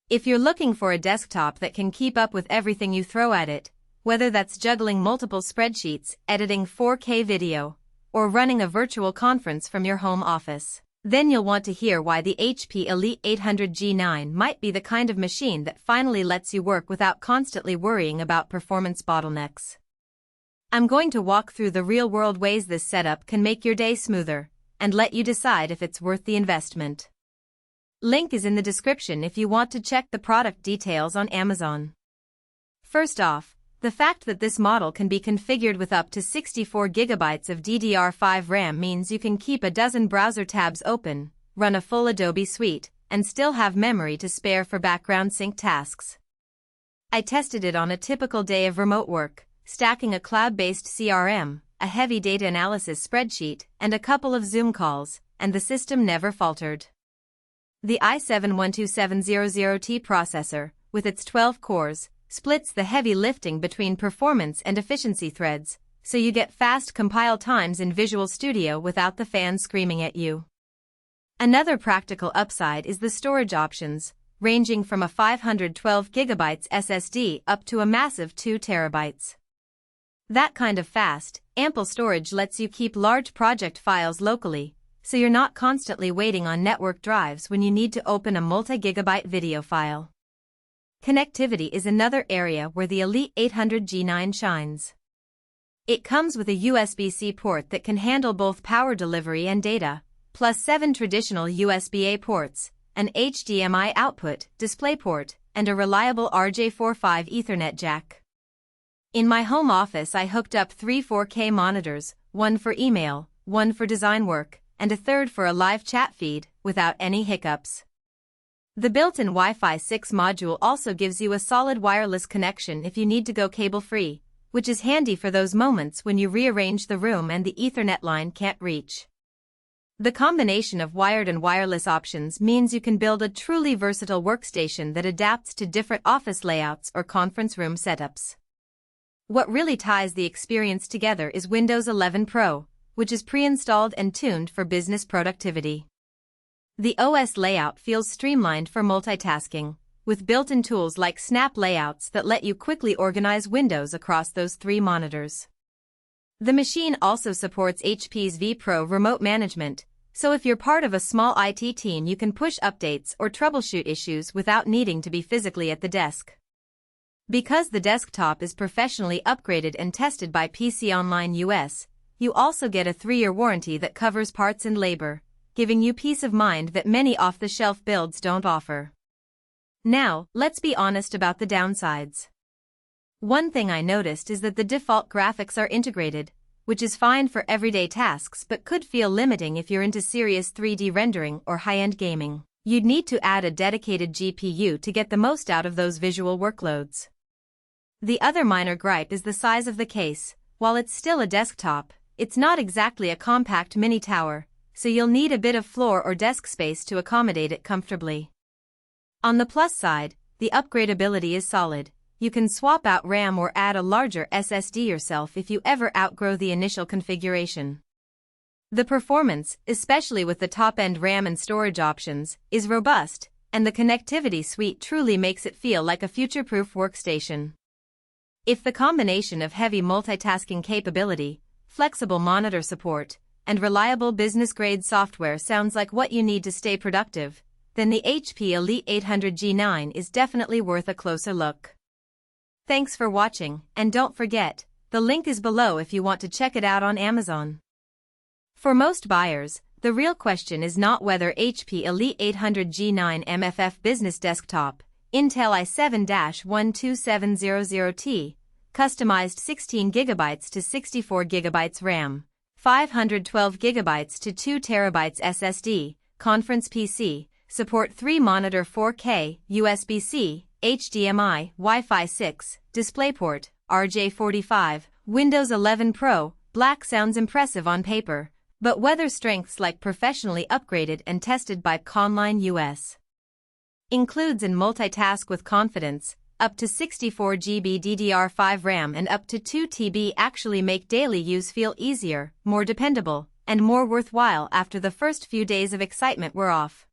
If you're looking for a desktop that can keep up with everything you throw at it, whether that's juggling multiple spreadsheets, editing 4K video, or running a virtual conference from your home office, then you'll want to hear why the HP Elite 800 G9 might be the kind of machine that finally lets you work without constantly worrying about performance bottlenecks. I'm going to walk through the real-world ways this setup can make your day smoother, and let you decide if it's worth the investment. Link is in the description if you want to check the product details on Amazon. First off, the fact that this model can be configured with up to 64 GB of DDR5 RAM means you can keep a dozen browser tabs open, run a full Adobe suite, and still have memory to spare for background sync tasks. I tested it on a typical day of remote work, stacking a cloud-based CRM, a heavy data analysis spreadsheet, and a couple of Zoom calls, and the system never faltered. The i7-12700T processor, with its 12 cores, splits the heavy lifting between performance and efficiency threads, so you get fast compile times in Visual Studio without the fan screaming at you. Another practical upside is the storage options, ranging from a 512 GB SSD up to a massive 2 TB. That kind of fast, ample storage lets you keep large project files locally, so you're not constantly waiting on network drives when you need to open a multi-gigabyte video file. Connectivity is another area where the Elite 800 G9 shines. It comes with a USB-C port that can handle both power delivery and data, plus 7 traditional USB-A ports, an HDMI output, DisplayPort, and a reliable RJ45 Ethernet jack. In my home office I hooked up 3 4K monitors, one for email, one for design work, and a third for a live chat feed, without any hiccups. The built-in Wi-Fi 6 module also gives you a solid wireless connection if you need to go cable-free, which is handy for those moments when you rearrange the room and the Ethernet line can't reach. The combination of wired and wireless options means you can build a truly versatile workstation that adapts to different office layouts or conference room setups. What really ties the experience together is Windows 11 Pro, which is pre-installed and tuned for business productivity. The OS layout feels streamlined for multitasking, with built-in tools like snap layouts that let you quickly organize windows across those 3 monitors. The machine also supports HP's vPro remote management, so if you're part of a small IT team you can push updates or troubleshoot issues without needing to be physically at the desk. Because the desktop is professionally upgraded and tested by PC Online US, you also get a 3-year warranty that covers parts and labor, giving you peace of mind that many off-the-shelf builds don't offer. Now, let's be honest about the downsides. One thing I noticed is that the default graphics are integrated, which is fine for everyday tasks but could feel limiting if you're into serious 3D rendering or high-end gaming. You'd need to add a dedicated GPU to get the most out of those visual workloads. The other minor gripe is the size of the case. While it's still a desktop, it's not exactly a compact mini tower, so you'll need a bit of floor or desk space to accommodate it comfortably. On the plus side, the upgradability is solid. You can swap out RAM or add a larger SSD yourself if you ever outgrow the initial configuration. The performance, especially with the top-end RAM and storage options, is robust, and the connectivity suite truly makes it feel like a future-proof workstation. If the combination of heavy multitasking capability, flexible monitor support, and reliable business-grade software sounds like what you need to stay productive, then the HP Elite 800 G9 is definitely worth a closer look. Thanks for watching, and don't forget, the link is below if you want to check it out on Amazon. For most buyers, the real question is not whether HP Elite 800 G9 MFF Business Desktop, Intel i7-12700T, customized 16 GB to 64 GB RAM, 512 GB to 2 TB SSD, conference PC, support 3-monitor 4K, USB-C, HDMI, Wi-Fi 6, DisplayPort, RJ45, Windows 11 Pro. Black sounds impressive on paper, but whether strengths like professionally upgraded and tested by Conline US includes in multitask with confidence, up to 64 GB DDR5 RAM and up to 2 TB actually make daily use feel easier, more dependable, and more worthwhile after the first few days of excitement were off.